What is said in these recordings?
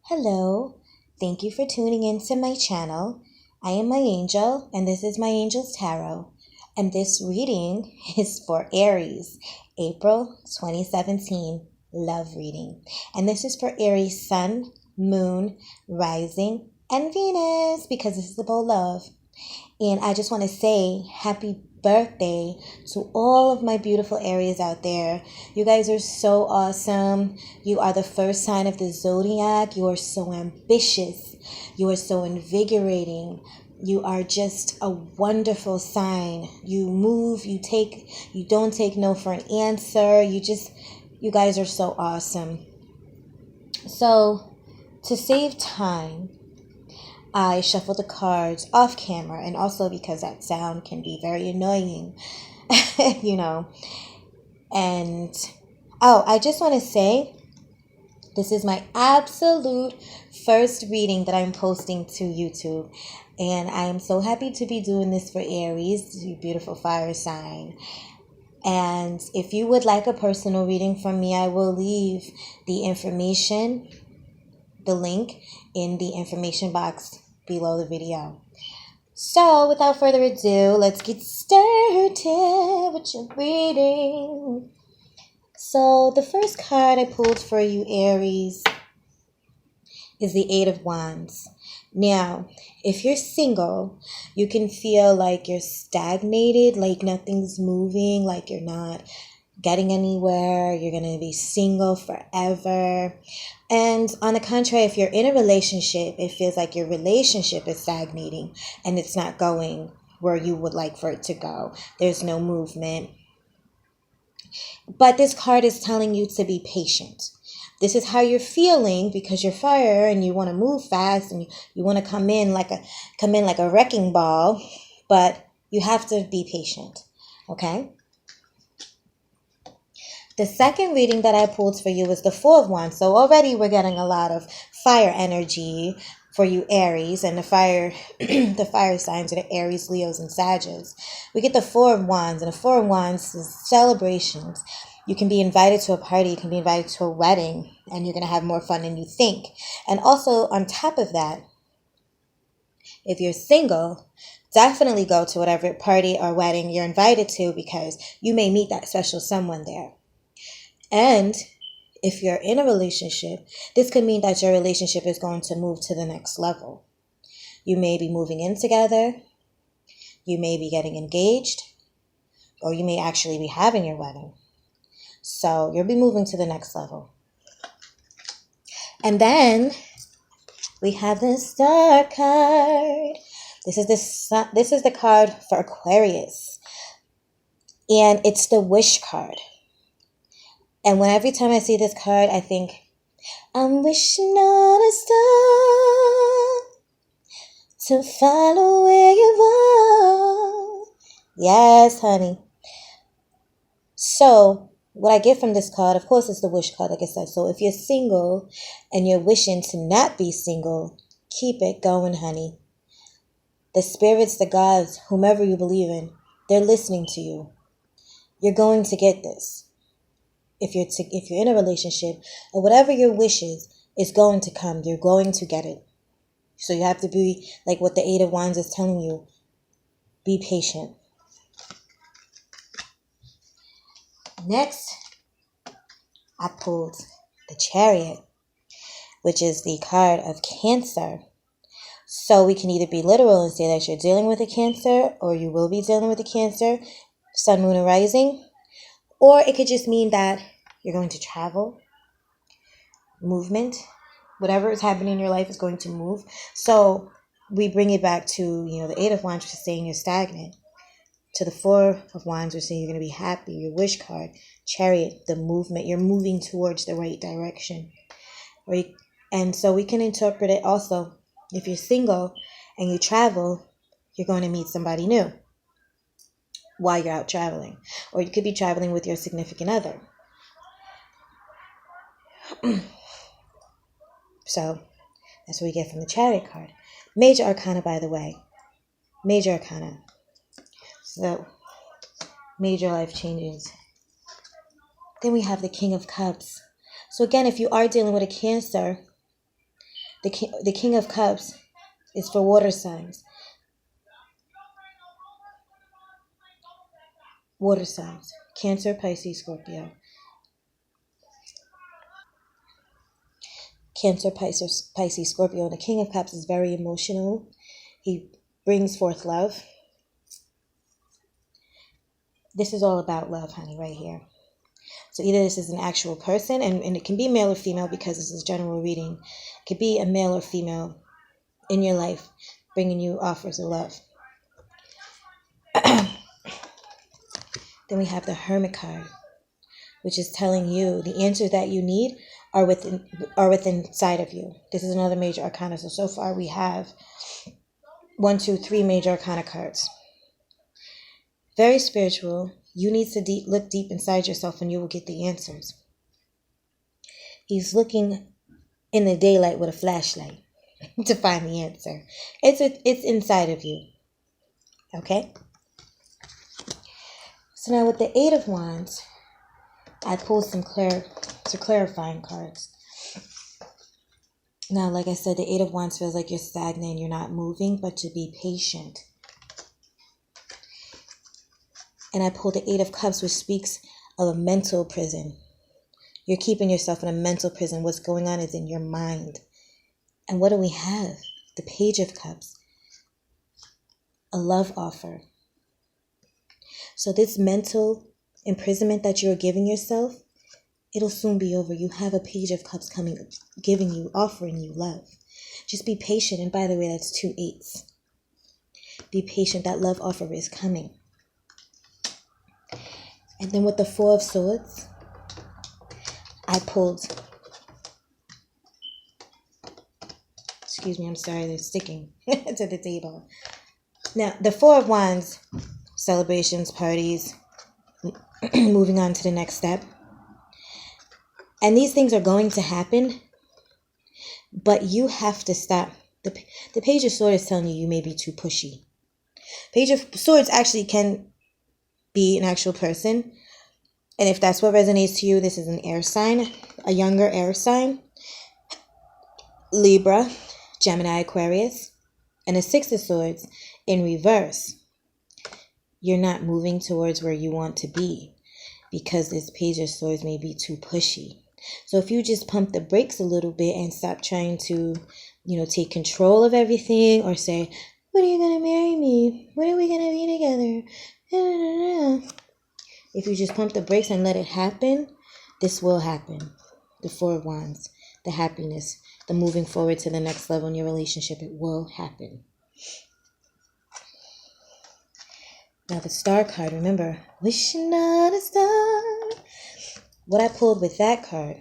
Hello, thank you for tuning in to my channel. I am MaiAngel, and this is MaiAngel's Tarot. And this reading is for Aries, April 2017 love reading. And this is for Aries Sun, Moon, Rising, and Venus, because this is about love. And I just want to say happy birthday to all of my beautiful Aries out there. You guys are so awesome. You are the first sign of the zodiac. You are so ambitious. You are so invigorating. You are just a wonderful sign. You move, you don't take no for an answer. You guys are so awesome. So, to save time, I shuffle the cards off camera, and also because that sound can be very annoying, And, I just want to say, this is my absolute first reading that I'm posting to YouTube. And I am so happy to be doing this for Aries, you beautiful fire sign. And if you would like a personal reading from me, I will leave the link in the information box below the video. So without further ado, let's get started with your reading. So the first card I pulled for you, Aries, is the Eight of Wands. Now, if you're single, you can feel like you're stagnated, like nothing's moving, like you're not getting anywhere, you're going to be single forever. And on the contrary, if you're in a relationship, it feels like your relationship is stagnating and it's not going where you would like for it to go. There's no movement. But this card is telling you to be patient. This is how you're feeling because you're fire and you want to move fast and you want to come in like a wrecking ball, but you have to be patient, okay? The second reading that I pulled for you was the Four of Wands. So already we're getting a lot of fire energy for you, Aries, and the fire signs are the Aries, Leos, and Sagittarius. We get the Four of Wands, and the Four of Wands is celebrations. You can be invited to a party, you can be invited to a wedding, and you're going to have more fun than you think. And also, on top of that, if you're single, definitely go to whatever party or wedding you're invited to because you may meet that special someone there. And if you're in a relationship, this could mean that your relationship is going to move to the next level. You may be moving in together, you may be getting engaged, or you may actually be having your wedding. So you'll be moving to the next level. And then we have the Star card. This is the card for Aquarius. And it's the Wish card. And every time I see this card, I think, I'm wishing on a star to follow where you are. Yes, honey. So, what I get from this card, of course, it's the Wish card, like I said. So, if you're single and you're wishing to not be single, keep it going, honey. The spirits, the gods, whomever you believe in, they're listening to you. You're going to get this. If you're in a relationship, or whatever your wish is going to come. You're going to get it. So you have to be like what the Eight of Wands is telling you. Be patient. Next, I pulled the Chariot, which is the card of Cancer. So we can either be literal and say that you're dealing with a Cancer, or you will be dealing with a Cancer, Sun, Moon, and Rising. Or it could just mean that you're going to travel, movement, whatever is happening in your life is going to move. So we bring it back to, the Eight of Wands, which is saying you're stagnant. To the Four of Wands, we're saying you're going to be happy. Your Wish card, Chariot, the movement. You're moving towards the right direction. And so we can interpret it also. If you're single and you travel, you're going to meet somebody new while you're out traveling. Or you could be traveling with your significant other. So that's what we get from the Chariot card. Major Arcana, by the way. Major Arcana. So, major life changes. Then we have the King of Cups. So again, if you are dealing with a Cancer, The King of Cups is for water signs. Water signs. Cancer, Pisces, Scorpio. Cancer, Pisces, Scorpio. The King of Cups is very emotional. He brings forth love. This is all about love, honey, right here. So either this is an actual person, and it can be male or female because this is general reading. It could be a male or female in your life bringing you offers of love. Then we have the Hermit card, which is telling you the answers that you need are within inside of you. This is another major arcana. So far we have 1, 2, 3 major arcana cards. Very spiritual. You need to look deep inside yourself and you will get the answers. He's looking in the daylight with a flashlight to find the answer. It's inside of you. Okay? So now with the Eight of Wands, I pulled some clarifying cards. Now, like I said, the Eight of Wands feels like you're stagnant, you're not moving, but to be patient. And I pulled the Eight of Cups, which speaks of a mental prison. You're keeping yourself in a mental prison. What's going on is in your mind. And what do we have? The Page of Cups. A love offer. So this mental imprisonment that you're giving yourself, it'll soon be over. You have a Page of Cups coming, offering you love. Just be patient. And by the way, that's 2 8s. Be patient. That love offer is coming. And then with the Four of Swords, I pulled, excuse me, I'm sorry, they're sticking to the table. Now, the Four of Wands, celebrations, parties, moving on to the next step. And these things are going to happen, but you have to stop. The Page of Swords is telling you may be too pushy. Page of Swords actually can be an actual person. And if that's what resonates to you, this is an air sign, a younger air sign. Libra, Gemini, Aquarius. And the Six of Swords in reverse. You're not moving towards where you want to be because this Page of Swords may be too pushy. So if you just pump the brakes a little bit and stop trying to, take control of everything or say, when are you going to marry me? When are we going to be together? If you just pump the brakes and let it happen, this will happen. The Four of Wands, the happiness, the moving forward to the next level in your relationship, it will happen. Now the Star card, remember, wishing on a star. What I pulled with that card,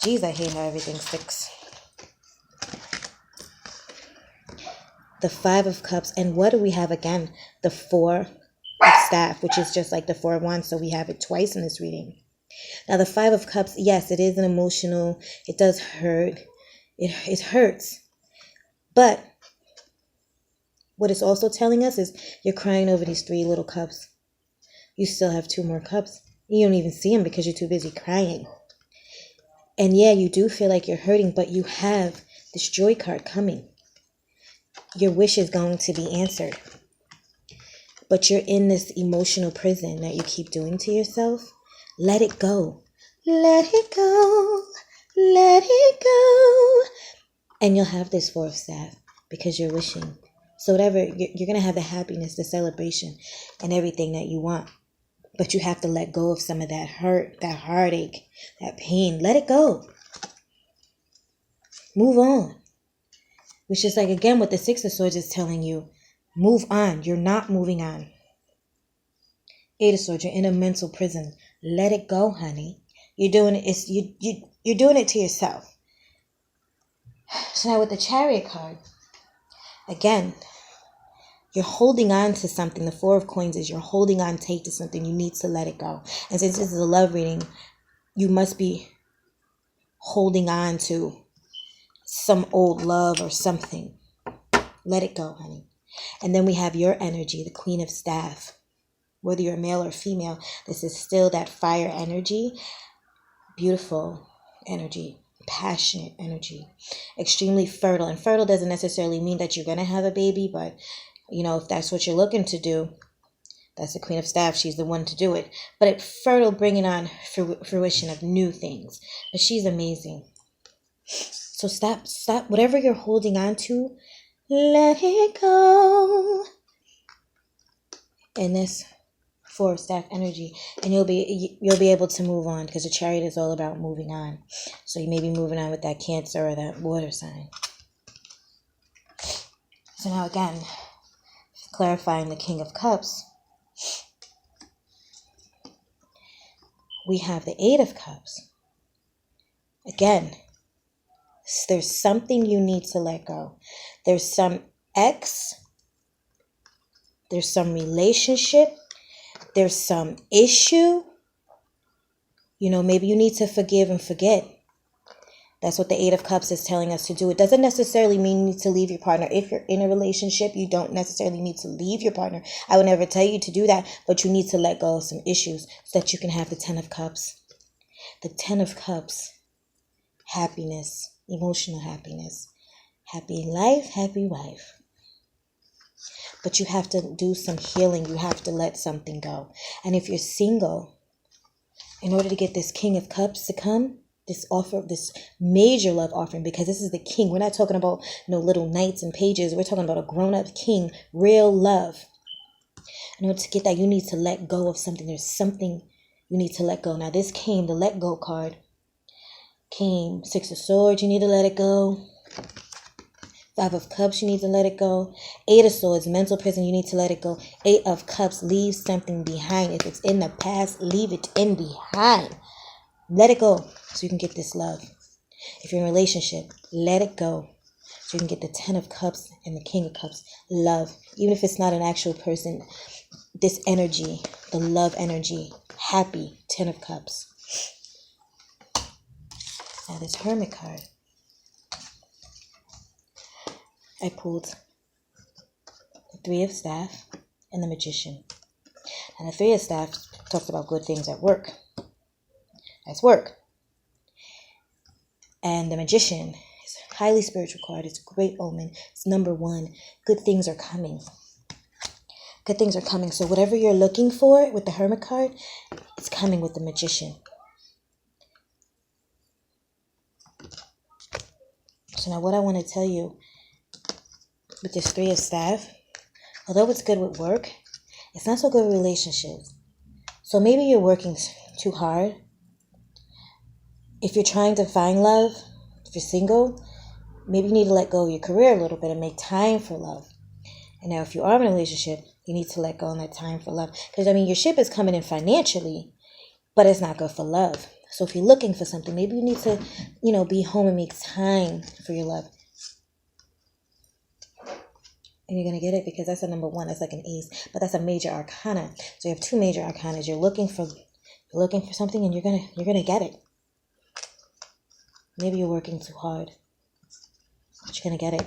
geez, I hate how everything sticks. The Five of Cups, and what do we have again? The Four of Staff, which is just like the Four of Wands, so we have it twice in this reading. Now the Five of Cups, yes, it is an emotional, it does hurt, it hurts, but what it's also telling us is you're crying over these 3 little cups. You still have 2 more cups. You don't even see them because you're too busy crying. And yeah, you do feel like you're hurting, but you have this Joy card coming. Your wish is going to be answered. But you're in this emotional prison that you keep doing to yourself. Let it go. Let it go. Let it go. And you'll have this Four of Staff because you're wishing. So whatever, you're going to have the happiness, the celebration, and everything that you want. But you have to let go of some of that hurt, that heartache, that pain. Let it go. Move on. Which is like, again, what the Six of Swords is telling you. Move on. You're not moving on. Eight of Swords, you're in a mental prison. Let it go, honey. You're doing it. You're doing it to yourself. So now with the Chariot card, again, you're holding on to something. The Four of Coins is you're holding on tight to something. You need to let it go. And since this is a love reading, you must be holding on to some old love or something. Let it go, honey. And then we have your energy, the Queen of Staff. Whether you're male or female, this is still that fire energy. Beautiful energy. passionate energy, extremely fertile. And fertile doesn't necessarily mean that you're going to have a baby, but if that's what you're looking to do, that's the Queen of Staff. She's the one to do it. But it's fertile, bringing on fruition of new things. But she's amazing. So stop. Whatever you're holding on to, let it go. And this Four of Staff energy, and you'll be able to move on, because the Chariot is all about moving on. So you may be moving on with that Cancer or that water sign. So now again, clarifying the King of Cups, we have the Eight of Cups. Again, there's something you need to let go. There's some ex, there's some relationship, there's some issue. Maybe you need to forgive and forget. That's what the Eight of Cups is telling us to do. It doesn't necessarily mean you need to leave your partner. If you're in a relationship, you don't necessarily need to leave your partner. I would never tell you to do that, but you need to let go of some issues so that you can have the Ten of Cups. The Ten of Cups, happiness, emotional happiness. Happy life, happy wife. But you have to do some healing. You have to let something go. And if you're single, in order to get this King of Cups to come, this major love offering, because this is the king. We're not talking about no little knights and pages. We're talking about a grown-up king, real love. In order to get that, you need to let go of something. There's something you need to let go. Now, this came, the let go card came. Six of Swords, you need to let it go. Five of Cups, you need to let it go. Eight of Swords, mental prison, you need to let it go. Eight of Cups, leave something behind. If it's in the past, leave it in behind. Let it go so you can get this love. If you're in a relationship, let it go so you can get the Ten of Cups and the King of Cups. Love. Even if it's not an actual person, this energy, the love energy, happy, Ten of Cups. Now this Hermit card. I pulled the Three of Staff and the Magician. And the Three of Staff talks about good things at work. That's work. And the Magician is a highly spiritual card. It's a great omen. It's number one. Good things are coming. Good things are coming. So whatever you're looking for with the Hermit card, it's coming with the Magician. So now what I want to tell you with this Three of Staff, although it's good with work, it's not so good with relationships. So maybe you're working too hard. If you're trying to find love, if you're single, maybe you need to let go of your career a little bit and make time for love. And now if you are in a relationship, you need to let go of that time for love. Because, your ship is coming in financially, but it's not good for love. So if you're looking for something, maybe you need to, be home and make time for your love. And you're going to get it, because that's a number one. That's like an ace. But that's a major arcana. So you have two major arcanas. You're looking for something, and you're gonna get it. Maybe you're working too hard, but you're going to get it.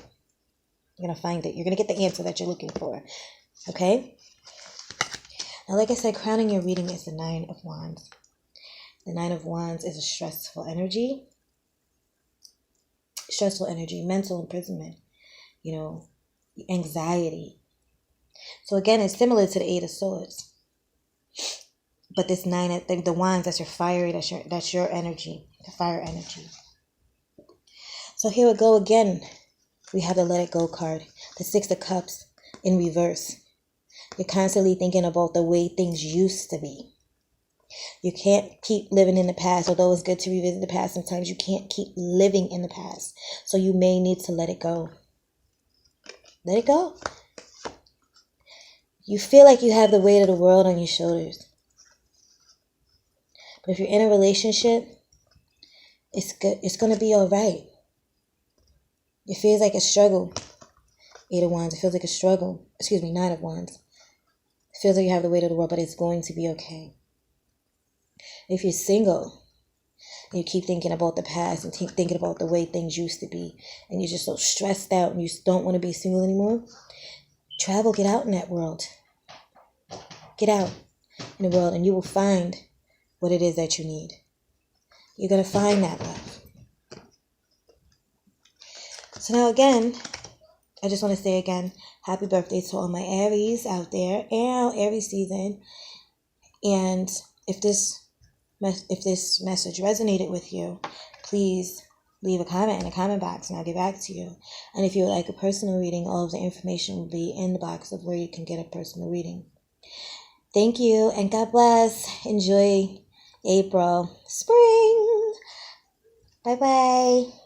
You're going to find it. You're going to get the answer that you're looking for. Okay? Now, like I said, crowning your reading is the Nine of Wands. The Nine of Wands is a stressful energy. Stressful energy, mental imprisonment, anxiety. So again, it's similar to the Eight of Swords. But this nine, the wands, that's your fiery, that's your energy, the fire energy. So here we go again. We have the Let It Go card, the Six of Cups in reverse. You're constantly thinking about the way things used to be. You can't keep living in the past. Although it's good to revisit the past, sometimes you can't keep living in the past. So you may need to let it go. Let it go. You feel like you have the weight of the world on your shoulders. But if you're in a relationship, it's good. It's going to be all right. It feels like a struggle. Eight of Wands. It feels like a struggle. Nine of Wands. It feels like you have the weight of the world, but it's going to be okay. If you're single, and you keep thinking about the past and keep thinking about the way things used to be, and you're just so stressed out and you just don't want to be single anymore, travel, get out in that world. Get out in the world, and you will find what it is that you need. You're going to find that love. So now again, I just want to say again, happy birthday to all my Aries out there, and Aries season. And if this message resonated with you, please leave a comment in the comment box and I'll get back to you. And if you would like a personal reading, all of the information will be in the box of where you can get a personal reading. Thank you and God bless. Enjoy April, spring. Bye-bye.